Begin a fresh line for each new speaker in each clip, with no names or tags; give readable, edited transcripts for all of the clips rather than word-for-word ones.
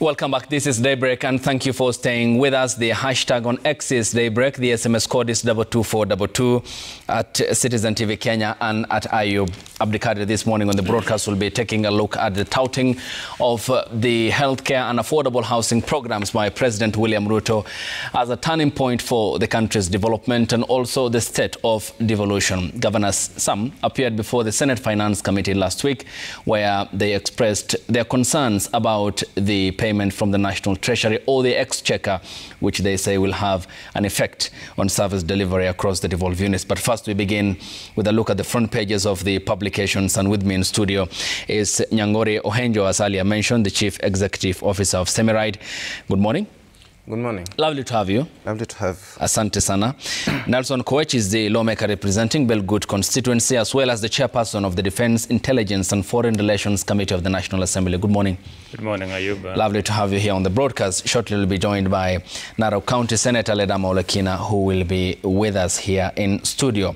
Welcome back. This is Daybreak, and thank you for staying with us. The hashtag on X is Daybreak. The SMS code is 22422 at Citizen TV Kenya and at Ayub Abdikadir. This morning on the broadcast, we'll be taking a look at the touting of the healthcare and affordable housing programs by President William Ruto as a turning point for the country's development and also the state of devolution. Governors some appeared before the Senate Finance Committee last week, where they expressed their concerns about the payment from the National Treasury or the Exchequer, which they say will have an effect on service delivery across the devolved units. But first, we begin with a look at the front pages of the publications, and with me in studio is Nyangori Ohenjo, as earlier mentioned, the Chief Executive Officer of Semiride. Good morning.
Good morning.
Lovely to have you.
Lovely to have.
Asante sana. Nelson Koech is the lawmaker representing Belgut constituency, as well as the chairperson of the Defense, Intelligence and Foreign Relations Committee of the National Assembly. Good morning.
Good morning, Ayub.
Lovely to have you here on the broadcast. Shortly we'll be joined by Narok County Senator Ledama Olekina, who will be with us here in studio.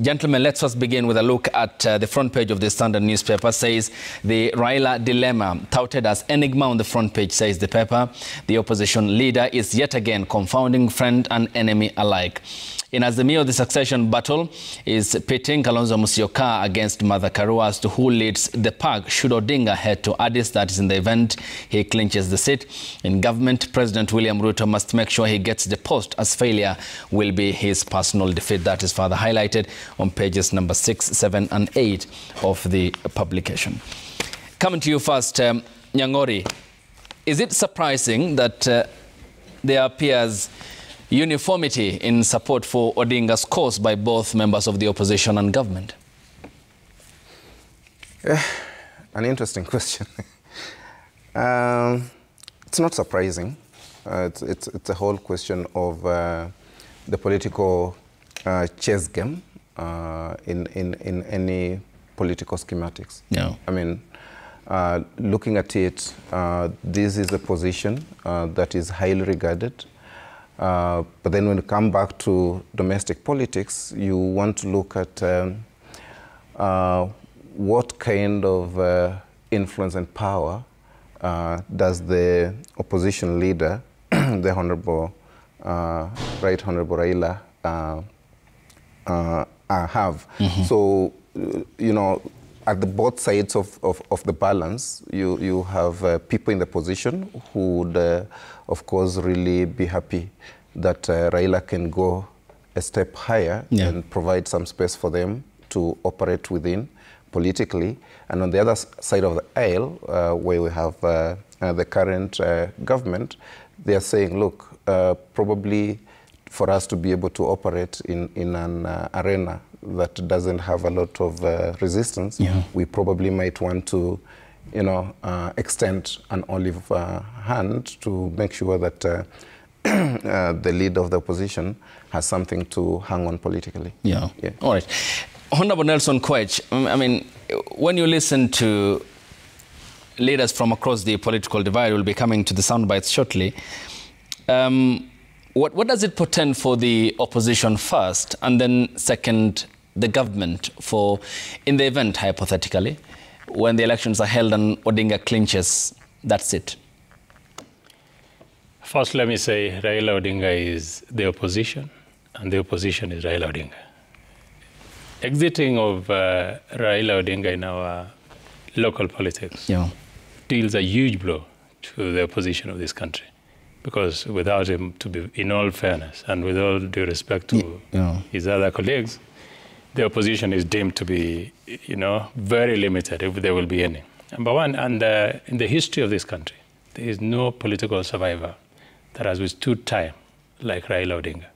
Gentlemen, let's first begin with a look at the front page of the Standard newspaper. Says the Raila dilemma, touted as enigma on the front page, says the paper. The opposition leader is yet again confounding friend and enemy alike. In Azimio, the succession battle is pitting Kalonzo Musyoka against Martha Karua as to who leads the pack should Odinga head to Addis. That is in the event he clinches the seat. In government, President William Ruto must make sure he gets the post, as failure will be his personal defeat. That is further highlighted on pages number 6, 7 and 8 of the publication. Coming to you first, Nyangori, is it surprising that there appears uniformity in support for Odinga's cause by both members of the opposition and government?
An interesting question. It's not surprising. It's a whole question of the political chess game in any political schematics.
Yeah.
I mean, looking at it, this is a position that is highly regarded. But then when you come back to domestic politics, you want to look at what kind of influence and power does the opposition leader, the Honorable, Right Honorable Raila, have.
Mm-hmm.
So, you know, at the both sides of the balance, you have people in the position who would, of course, really be happy that Raila can go a step higher and provide some space for them to operate within politically. And on the other side of the aisle, where we have the current government, they are saying, look, probably for us to be able to operate in an arena that doesn't have a lot of resistance, we probably might want to, you know, extend an olive hand to make sure that the leader of the opposition has something to hang on politically.
Yeah. All right. Honorable Nelson Koech, I mean, when you listen to leaders from across the political divide, we'll be coming to the soundbites shortly. What does it portend for the opposition first, and then second, the government, for in the event, hypothetically, when the elections are held and Odinga clinches, that's it?
First, let me say Raila Odinga is the opposition, and the opposition is Raila Odinga. Exiting of Raila Odinga in our local politics deals a huge blow to the opposition of this country. Because without him, to be, in all fairness and with all due respect to his other colleagues, the opposition is deemed to be, you know, very limited, if there will be any. Number one, and in the history of this country, there is no political survivor that has withstood time like Raila Odinga.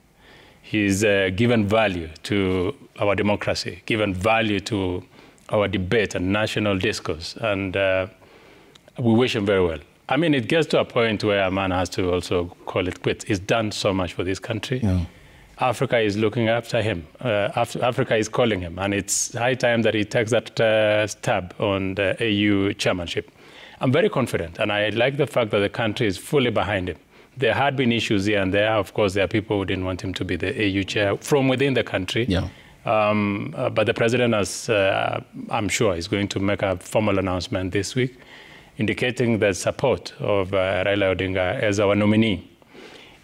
He's given value to our democracy, given value to our debate and national discourse, and we wish him very well. I mean, it gets to a point where a man has to also call it quits. He's done so much for this country. Africa is looking after him. Africa is calling him, and it's high time that he takes that stab on the AU chairmanship. I'm very confident, and I like the fact that the country is fully behind him. There had been issues here and there. Of course, there are people who didn't want him to be the AU chair from within the country. But the president has, I'm sure, is going to make a formal announcement this week indicating the support of Raila Odinga as our nominee.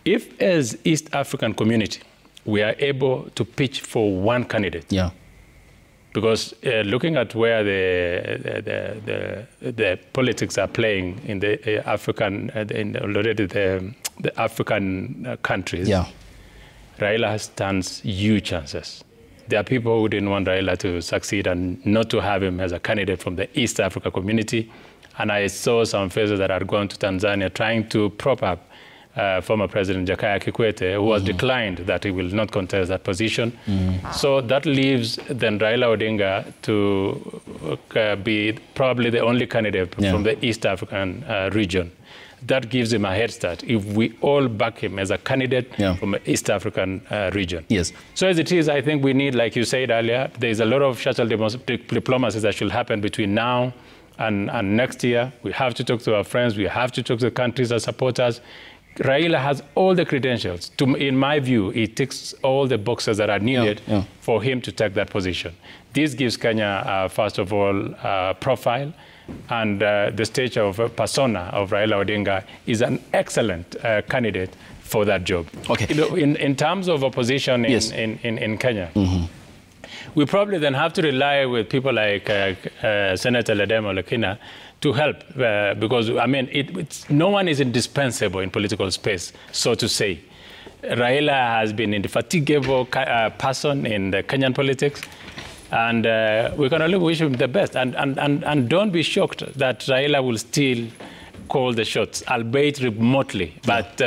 If, as East African community, we are able to pitch for one candidate, because looking at where the politics are playing in the African, already the African countries, Raila stands huge chances. There are people who didn't want Raila to succeed and not to have him as a candidate from the East Africa community. And I saw some faces that are going to Tanzania trying to prop up former President Jakaya Kikwete, who has declined that he will not contest that position. So that leaves then Raila Odinga to be probably the only candidate from the East African region. That gives him a head start if we all back him as a candidate from the East African region.
Yes.
So as it is, I think we need, like you said earlier, there's a lot of social diplomacy that should happen between now and next year. We have to talk to our friends. We have to talk to the countries that support us. Raila has all the credentials. In my view, he ticks all the boxes that are needed for him to take that position. This gives Kenya, first of all, profile, and the stature of persona of Raila Odinga is an excellent candidate for that job.
Okay.
In terms of opposition in Kenya, we probably then have to rely with people like Senator Ledema Olekina to help, because, I mean, no one is indispensable in political space, so to say. Raila has been an indefatigable person in the Kenyan politics, and we can only wish him the best. And don't be shocked that Raila will still call the shots, albeit remotely, but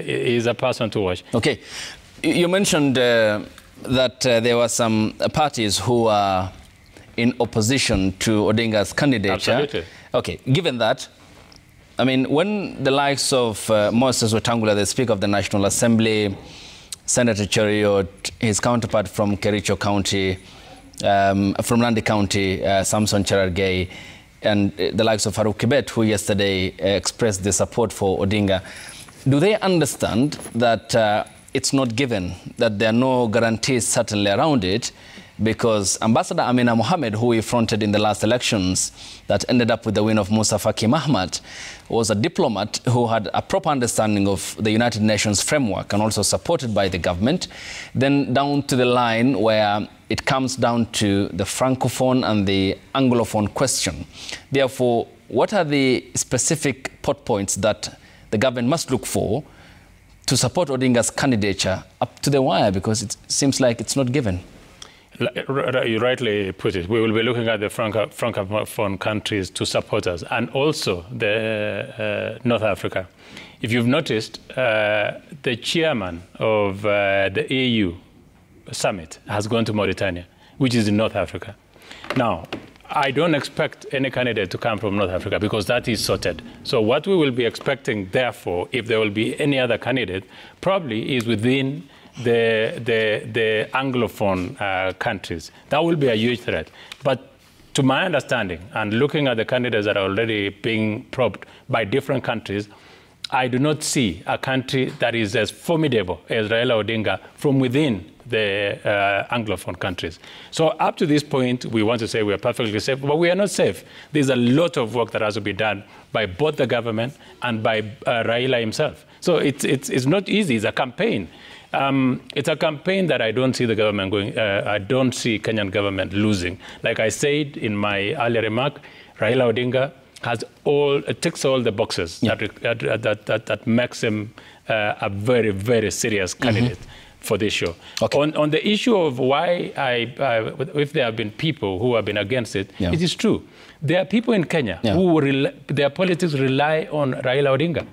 he's a person to watch.
Okay. You mentioned that there were some parties who are in opposition to Odinga's candidature.
Absolutely.
Okay, given that, I mean, when the likes of Moses Wetangula, the Speaker of the National Assembly, Senator Cheruiyot, his counterpart from Kericho County, from Nandi County, Samson Cherargei, and the likes of Farouk Kibet, who yesterday expressed the support for Odinga, do they understand that it's not given, that there are no guarantees certainly around it? Because Ambassador Amina Mohamed, who he fronted in the last elections that ended up with the win of Musa Faki Mahamat, was a diplomat who had a proper understanding of the United Nations framework and also supported by the government. Then down to the line where it comes down to the Francophone and the Anglophone question. Therefore, what are the specific plot points that the government must look for to support Odinga's candidature up to the wire? Because it seems like it's not given.
You rightly put it. We will be looking at the Francophone countries to support us, and also the North Africa. If you've noticed, the chairman of the AU summit has gone to Mauritania, which is in North Africa. Now, I don't expect any candidate to come from North Africa because that is sorted. So what we will be expecting, therefore, if there will be any other candidate, probably is within the Anglophone countries. That will be a huge threat. But to my understanding, and looking at the candidates that are already being probed by different countries, I do not see a country that is as formidable as Raila Odinga from within the Anglophone countries. So up to this point, we want to say we are perfectly safe, but we are not safe. There's a lot of work that has to be done by both the government and by Raila himself. So it's not easy. It's a campaign. It's a campaign that I don't see the government going, I don't see Kenyan government losing. Like I said in my earlier remark, Raila Odinga has ticks all the boxes that makes him a very, very serious candidate for this show. Okay. On the issue of why if there have been people who have been against it, it is true. There are people in Kenya who their politics rely on Raila Odinga.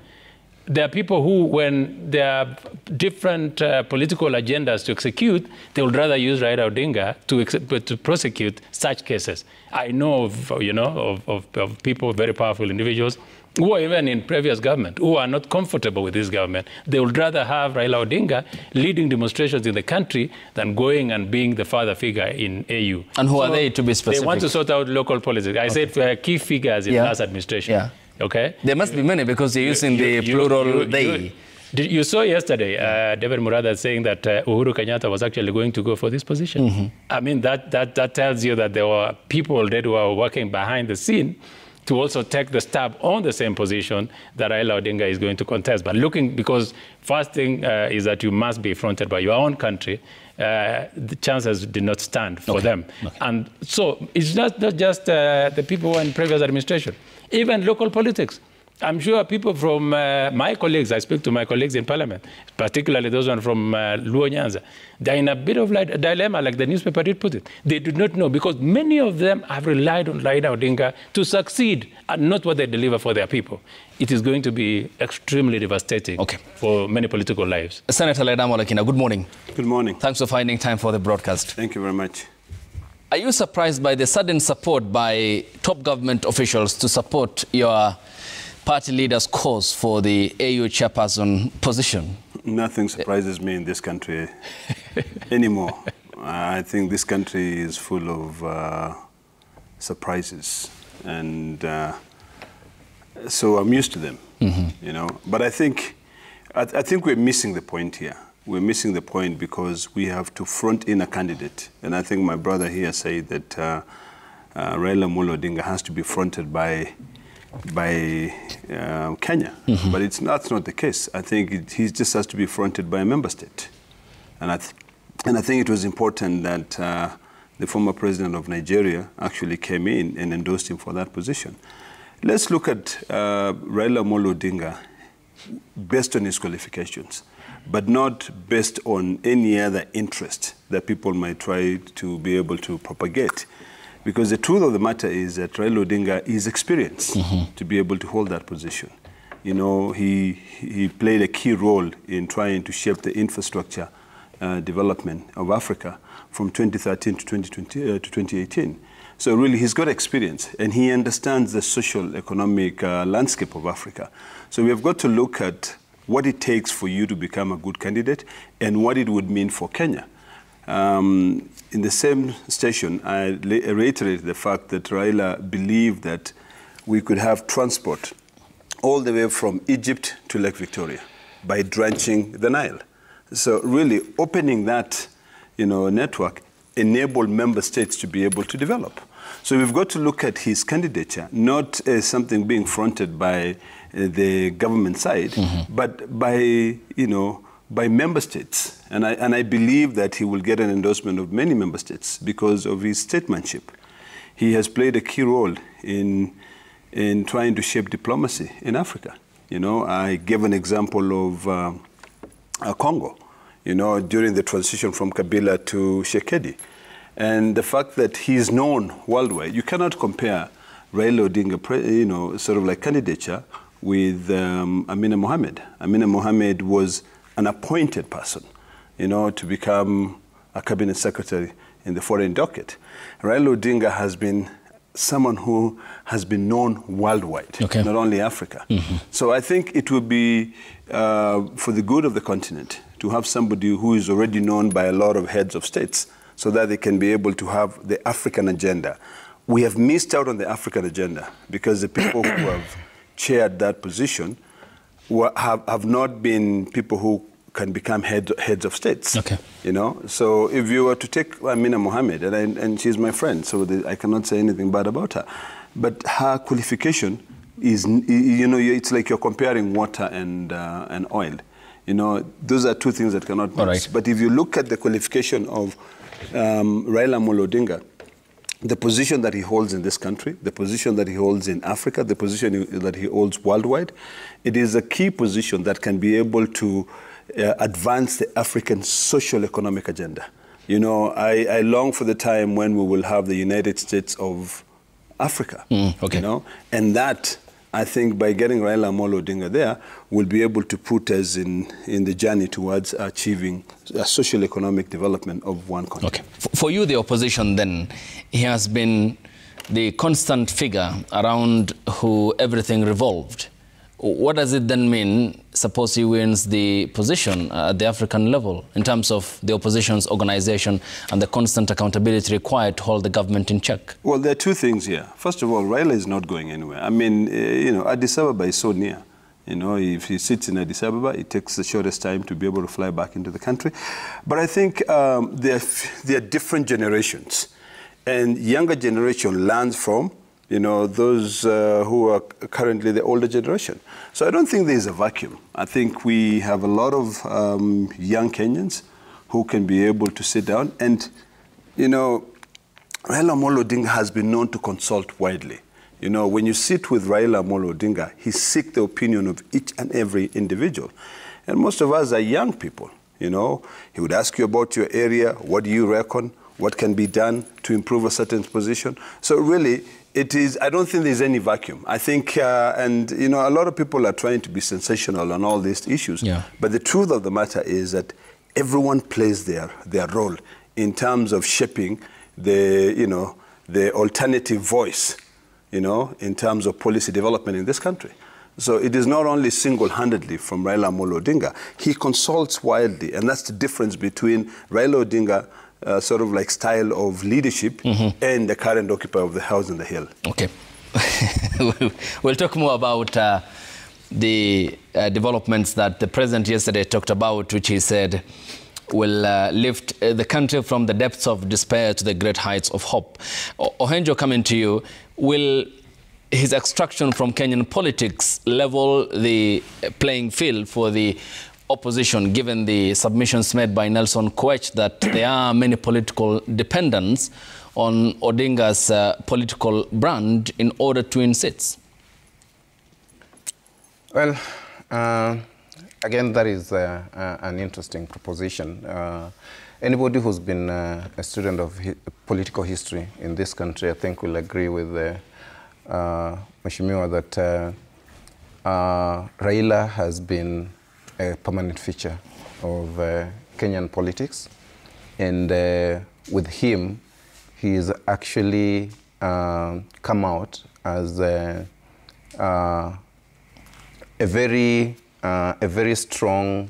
There are people who, when there are different political agendas to execute, they would rather use Raila Odinga to prosecute such cases. I know of people, very powerful individuals, who are even in previous government, who are not comfortable with this government. They would rather have Raila Odinga leading demonstrations in the country than going and being the father figure in AU.
And who are they, to be specific?
They want to sort out local politics. I said key figures in last administration. Okay.
There must be many because you're using the plural they.
You saw yesterday David Murada saying that Uhuru Kenyatta was actually going to go for this position. I mean, that tells you that there were people already who are working behind the scene to also take the stab on the same position that Raila Odinga is going to contest. But because first thing is that you must be fronted by your own country, the chances did not stand for them. Okay. And so it's not just the people who were in previous administration, even local politics. I'm sure people from my colleagues, I speak to my colleagues in parliament, particularly those one from Luo Nyanza, they're in a bit of like a dilemma, like the newspaper did put it. They do not know, because many of them have relied on Raila Odinga to succeed and not what they deliver for their people. It is going to be extremely devastating for many political lives.
Senator Ledamo Olekina, good morning.
Good morning.
Thanks for finding time for the broadcast.
Thank you very much.
Are you surprised by the sudden support by top government officials to support your party leader's cause for the AU chairperson position?
Nothing surprises me in this country anymore. I think this country is full of surprises, and so I'm used to them. You know. But I think we're missing the point here. We're missing the point because we have to front in a candidate, and I think my brother here said that Raila Amolo Odinga has to be fronted by Kenya, but that's not the case. I think he just has to be fronted by a member state, and I think it was important that the former president of Nigeria actually came in and endorsed him for that position. Let's look at Raila Amolo Odinga based on his qualifications, but not based on any other interest that people might try to be able to propagate. Because the truth of the matter is that Raila Odinga is experienced to be able to hold that position. You know, he played a key role in trying to shape the infrastructure development of Africa from 2013 to 2018. So really, he's got experience, and he understands the social economic landscape of Africa. So we have got to look at what it takes for you to become a good candidate and what it would mean for Kenya. In the same station, I reiterated the fact that Raila believed that we could have transport all the way from Egypt to Lake Victoria by drenching the Nile. So really opening that, network enabled member states to be able to develop. So we've got to look at his candidature not as something being fronted by the government side, but by, by member states. And I believe that he will get an endorsement of many member states because of his statesmanship. He has played a key role in trying to shape diplomacy in Africa. I gave an example of Congo, during the transition from Kabila to Tshisekedi. And the fact that he is known worldwide, you cannot compare Raila Odinga, sort of like candidature with Amina Mohamed. Amina Mohamed was an appointed person, to become a cabinet secretary in the foreign docket. Raila Odinga has been someone who has been known worldwide, not only Africa. So I think it would be for the good of the continent to have somebody who is already known by a lot of heads of states so that they can be able to have the African agenda. We have missed out on the African agenda because the people who have chaired that position have not been people who can become heads of states. So if you were to take Amina Mohamed, and she's my friend, so I cannot say anything bad about her, but her qualification is, it's like you're comparing water and oil. Those are two things that cannot mix. But if you look at the qualification of Raila Amolo Odinga, the position that he holds in this country, the position that he holds in Africa, the position that he holds worldwide, it is a key position that can be able to advance the African social economic agenda. I long for the time when we will have the United States of Africa. And that, I think, by getting Raila Amolo Odinga there, will be able to put us in the journey towards achieving a social economic development of one country.
For you, the opposition then, he has been the constant figure around who everything revolved. What does it then mean, suppose he wins the position at the African level in terms of the opposition's organization and the constant accountability required to hold the government in check?
Well, there are two things here. First of all, Raila is not going anywhere. I mean, Addis Ababa is so near. If he sits in Addis Ababa, it takes the shortest time to be able to fly back into the country. But I think there are different generations. And younger generation learns from, you know, those who are currently the older generation. So I don't think there's a vacuum. I think we have a lot of young Kenyans who can be able to sit down. And, you know, Raila Amolo Odinga has been known to consult widely. You know, when you sit with Raila Amolo Odinga, he seeks the opinion of each and every individual. And most of us are young people, you know. He would ask you about your area, what do you reckon, what can be done to improve a certain position. So really, it is, I don't think there's any vacuum. I think, and you know, a lot of people are trying to be sensational on all these issues. Yeah. But the truth of the matter is that everyone plays their role in terms of shaping the, you know, the alternative voice, you know, in terms of policy development in this country. So it is not only single-handedly from Raila Amolo Odinga. He consults widely, and that's the difference between Raila Odinga sort of like style of leadership and the current occupier of the House on the Hill. Okay.
We'll talk more about the developments that the president yesterday talked about, which he said will lift the country from the depths of despair to the great heights of hope. Ohenjo, coming to you, will his extraction from Kenyan politics level the playing field for the opposition, given the submissions made by Nelson Koech that there are many political dependents on Odinga's political brand in order to win seats?
Well, again, that is an interesting proposition. Anybody who's been a student of political history in this country, I think, will agree with Mheshimiwa that Raila has been a permanent feature of Kenyan politics. And with him, he's actually come out as a very strong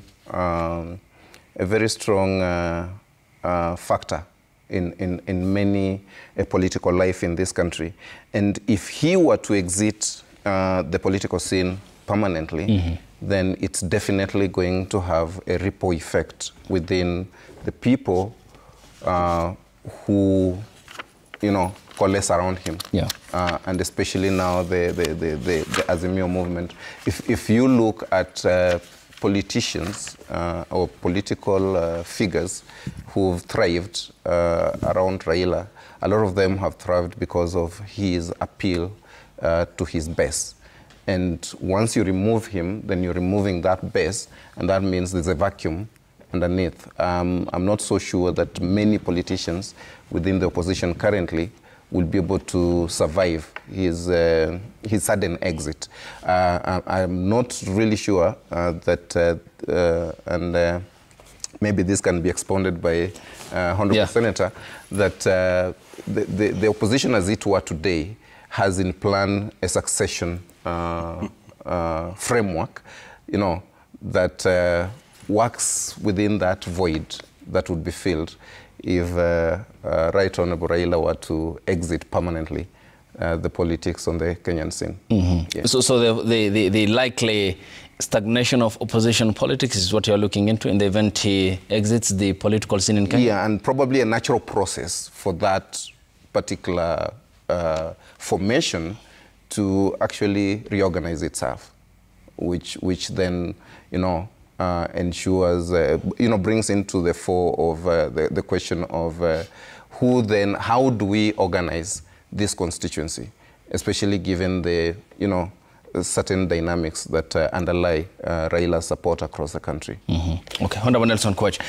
factor in many political life in this country. And if he were to exit the political scene permanently, then it's definitely going to have a ripple effect within the people who, you know, coalesce around him. Yeah. And especially now the Azimio movement. If you look at politicians or political figures who've thrived around Raila, a lot of them have thrived because of his appeal to his base. And once you remove him, then you're removing that base, and that means there's a vacuum underneath. I'm not so sure that many politicians within the opposition currently will be able to survive his sudden exit. I'm not really sure that, and maybe this can be expounded by Honorable Senator, that the opposition as it were today has in plan a succession framework, you know, that works within that void that would be filled if Right Honorable Raila were to exit permanently the politics on the Kenyan scene. Yeah.
So the likely stagnation of opposition politics is what you're looking into in the event he exits the political scene in Kenya?
Yeah, and probably a natural process for that particular formation to actually reorganize itself, which then, you know, ensures, you know, brings into the fore of the question of who then, how do we organize this constituency, especially given the, you know, certain dynamics that underlie Raila's support across the country.
Okay, Honorable Nelson Koech,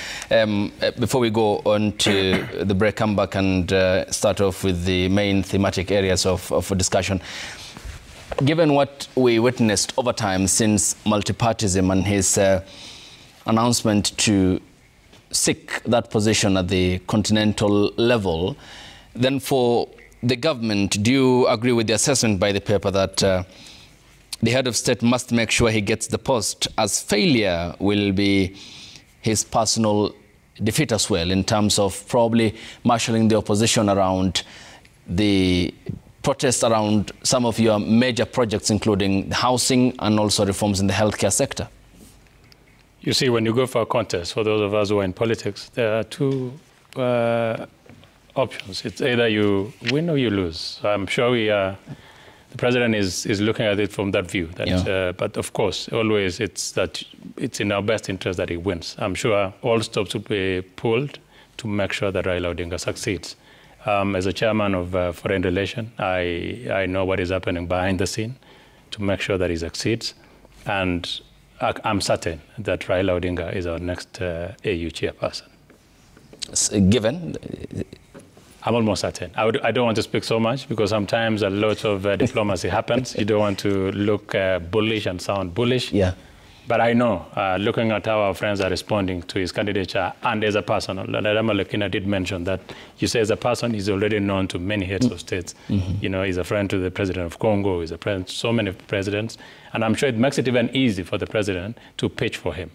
before we go on to the break, come back and start off with the main thematic areas of discussion. Given what we witnessed over time since multipartyism and his announcement to seek that position at the continental level, then for the government, do you agree with the assessment by the paper that the head of state must make sure he gets the post, as failure will be his personal defeat as well, in terms of probably marshalling the opposition around the protest around some of your major projects, including housing and also reforms in the healthcare sector?
You see, when you go for a contest, for those of us who are in politics, there are two options. It's either you win or you lose. So I'm sure we are the president is looking at it from that view. That, but of course, always it's in our best interest that he wins. I'm sure all stops will be pulled to make sure that Raila Odinga succeeds. As a chairman of Foreign Relations, I know what is happening behind the scene to make sure that he succeeds. And I'm certain that Raila Odinga is our next AU chairperson.
Given?
I'm almost certain. I don't want to speak so much because sometimes a lot of diplomacy happens. You don't want to look bullish and sound bullish.
Yeah.
But I know, looking at how our friends are responding to his candidature and as a person, Ledama Olekina did mention that you say as a person, he's already known to many heads of states. You know, he's a friend to the president of Congo, he's a friend to so many presidents. And I'm sure it makes it even easy for the president to pitch for him.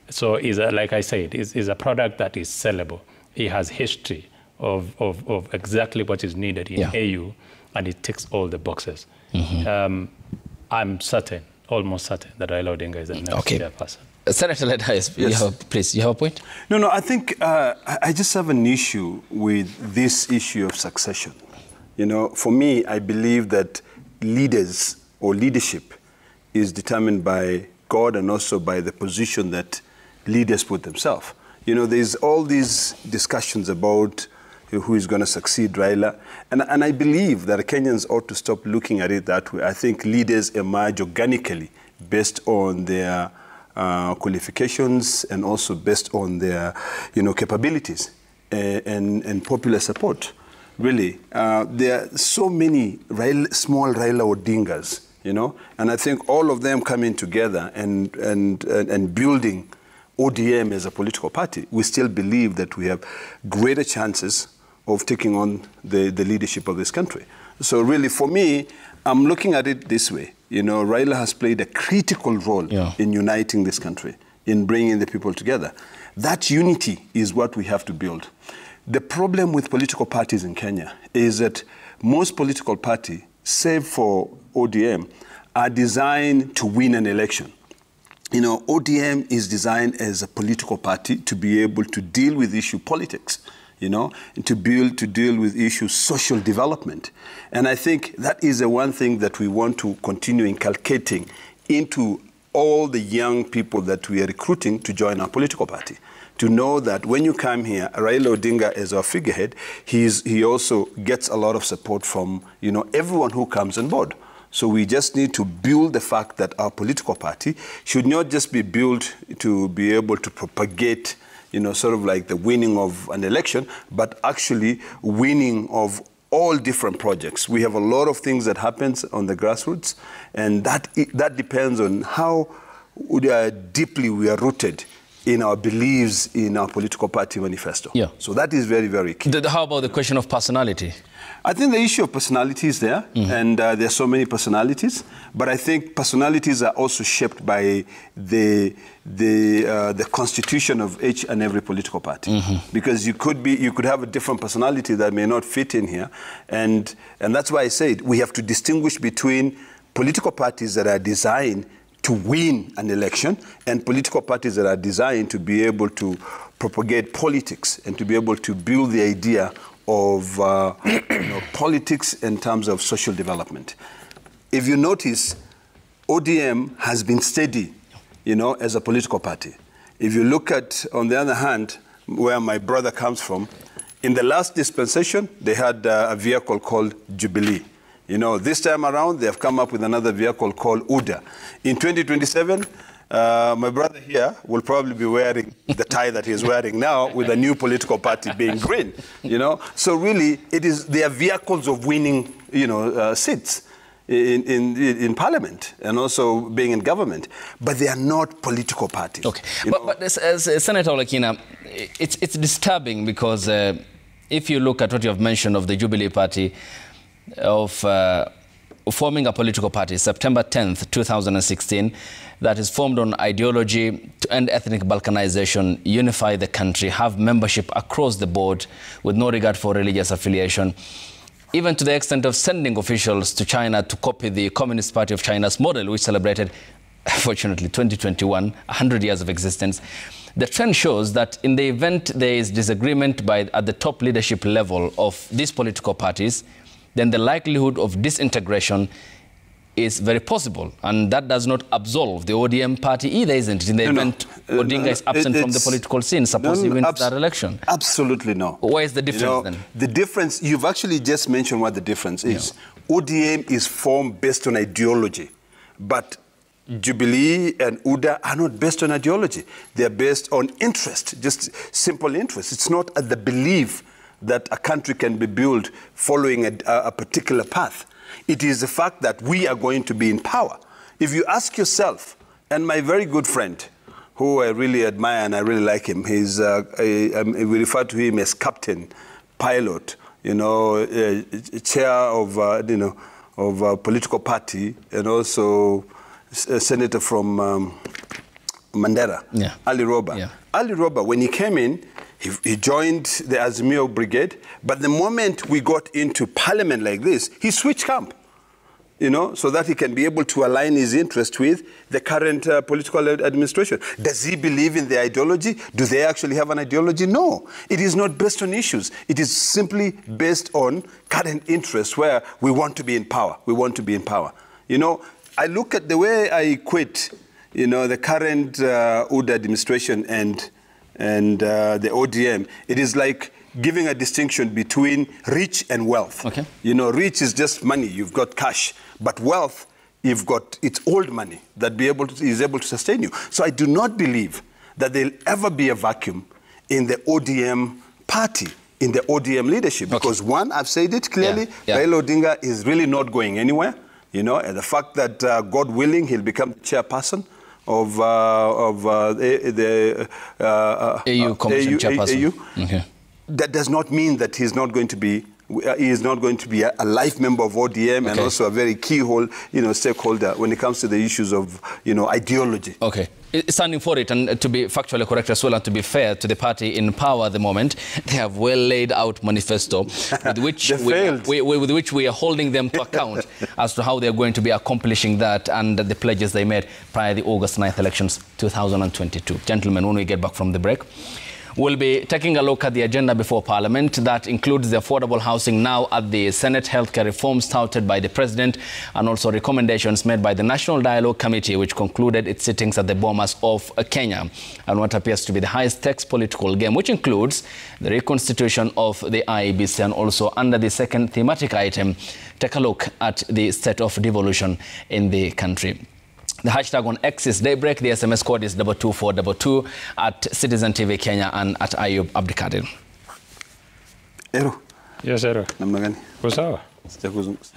So, like I said, he's a product that is sellable. He has history of exactly what is needed in AU, and it ticks all the boxes. I'm certain, almost certain, that Raila Odinga is the next chairperson.
Senator Ledhais, please, you have a point?
No, I think I just have an issue with this issue of succession. You know, for me, I believe that leaders or leadership is determined by God and also by the position that leaders put themselves. You know, there's all these discussions about who is going to succeed Raila. And I believe that Kenyans ought to stop looking at it that way. I think leaders emerge organically based on their qualifications and also based on their, capabilities and popular support. Really, there are so many small Raila Odingas, and I think all of them coming together and building ODM as a political party, we still believe that we have greater chances of taking on the leadership of this country. So really, for me, I'm looking at it this way. Raila has played a critical role in uniting this country, in bringing the people together. That unity is what we have to build. The problem with political parties in Kenya is that most political parties, save for ODM, are designed to win an election. ODM is designed as a political party to be able to deal with issue politics, and to deal with issues social development. And I think that is the one thing that we want to continue inculcating into all the young people that we are recruiting to join our political party. To know that when you come here, Raila Odinga as our figurehead, he also gets a lot of support from, everyone who comes on board. So we just need to build the fact that our political party should not just be built to be able to propagate, sort of like the winning of an election, but actually winning of all different projects. We have a lot of things that happens on the grassroots, and that depends on how deeply we are rooted in our beliefs in our political party manifesto. Yeah. So that is very, very key.
How about the question of personality?
I think the issue of personality is there, and there are so many personalities. But I think personalities are also shaped by the constitution of each and every political party. Because you could have a different personality that may not fit in here, and that's why I said we have to distinguish between political parties that are designed to win an election and political parties that are designed to be able to propagate politics and to be able to build the idea of politics in terms of social development. If you notice, ODM has been steady, as a political party. If you look at, on the other hand, where my brother comes from, in the last dispensation, they had a vehicle called Jubilee. This time around, they have come up with another vehicle called UDA. In 2027, my brother here will probably be wearing the tie that he's wearing now with a new political party being green, So really, they are vehicles of winning, seats in parliament and also being in government. But they are not political parties.
Okay. But as Senator Olekina, it's disturbing because if you look at what you have mentioned of the Jubilee Party, of forming a political party, September 10th, 2016, that is formed on ideology to end ethnic balkanization, unify the country, have membership across the board with no regard for religious affiliation, even to the extent of sending officials to China to copy the Communist Party of China's model, which celebrated, fortunately, 2021, 100 years of existence. The trend shows that in the event there is disagreement at the top leadership level of these political parties, then the likelihood of disintegration is very possible, and that does not absolve the ODM party either, isn't it? In the event Odinga is absent from the political scene, suppose he wins that election.
Absolutely no.
Where is the difference then?
The difference, you've actually just mentioned what the difference is. ODM is formed based on ideology, but Jubilee and UDA are not based on ideology. They're based on interest, just simple interest. It's not the belief that a country can be built following a particular path. It is the fact that we are going to be in power. If you ask yourself, and my very good friend, who I really admire and I really like him, we refer to him as Captain Pilot, chair of, of a political party, and also a senator from Mandera, Ali Roba. Yeah. Ali Roba, when he came in, he joined the Azimio Brigade, but the moment we got into parliament like this, he switched camp, so that he can be able to align his interest with the current political administration. Does he believe in the ideology? Do they actually have an ideology? No. It is not based on issues. It is simply based on current interests where we want to be in power. We want to be in power. I look at the way I equate, the current UDA administration and the ODM. It is like giving a distinction between rich and wealth. Okay. Rich is just money, you've got cash. But wealth, you've got, it's old money that is able to sustain you. So I do not believe that there'll ever be a vacuum in the ODM party, in the ODM leadership. Because one, I've said it clearly, Raila Odinga is really not going anywhere. And the fact that, God willing, he'll become chairperson of the
AU Commission chairperson.
Okay. That does not mean that he's not going to be a life member of ODM and also a very key stakeholder when it comes to the issues of ideology. Okay.
Standing for it, and to be factually correct as well, and to be fair to the party in power at the moment, they have well laid out manifesto with which we are holding them to account as to how they are going to be accomplishing that and the pledges they made prior to the August 9th elections 2022. Gentlemen, when we get back from the break, we'll be taking a look at the agenda before Parliament. That includes the affordable housing now at the Senate, healthcare reforms touted by the President, and also recommendations made by the National Dialogue Committee, which concluded its sittings at the Bomas of Kenya, and what appears to be the high-stakes political game, which includes the reconstitution of the IEBC, and also under the second thematic item, take a look at the state of devolution in the country. The hashtag on X is Daybreak. The SMS code is 22422 at Citizen TV Kenya and at Ayub Abdikadir.
Ero.
Yes, Ero.
Namna gani?
Kwa sawa.
Sijakuzungumza.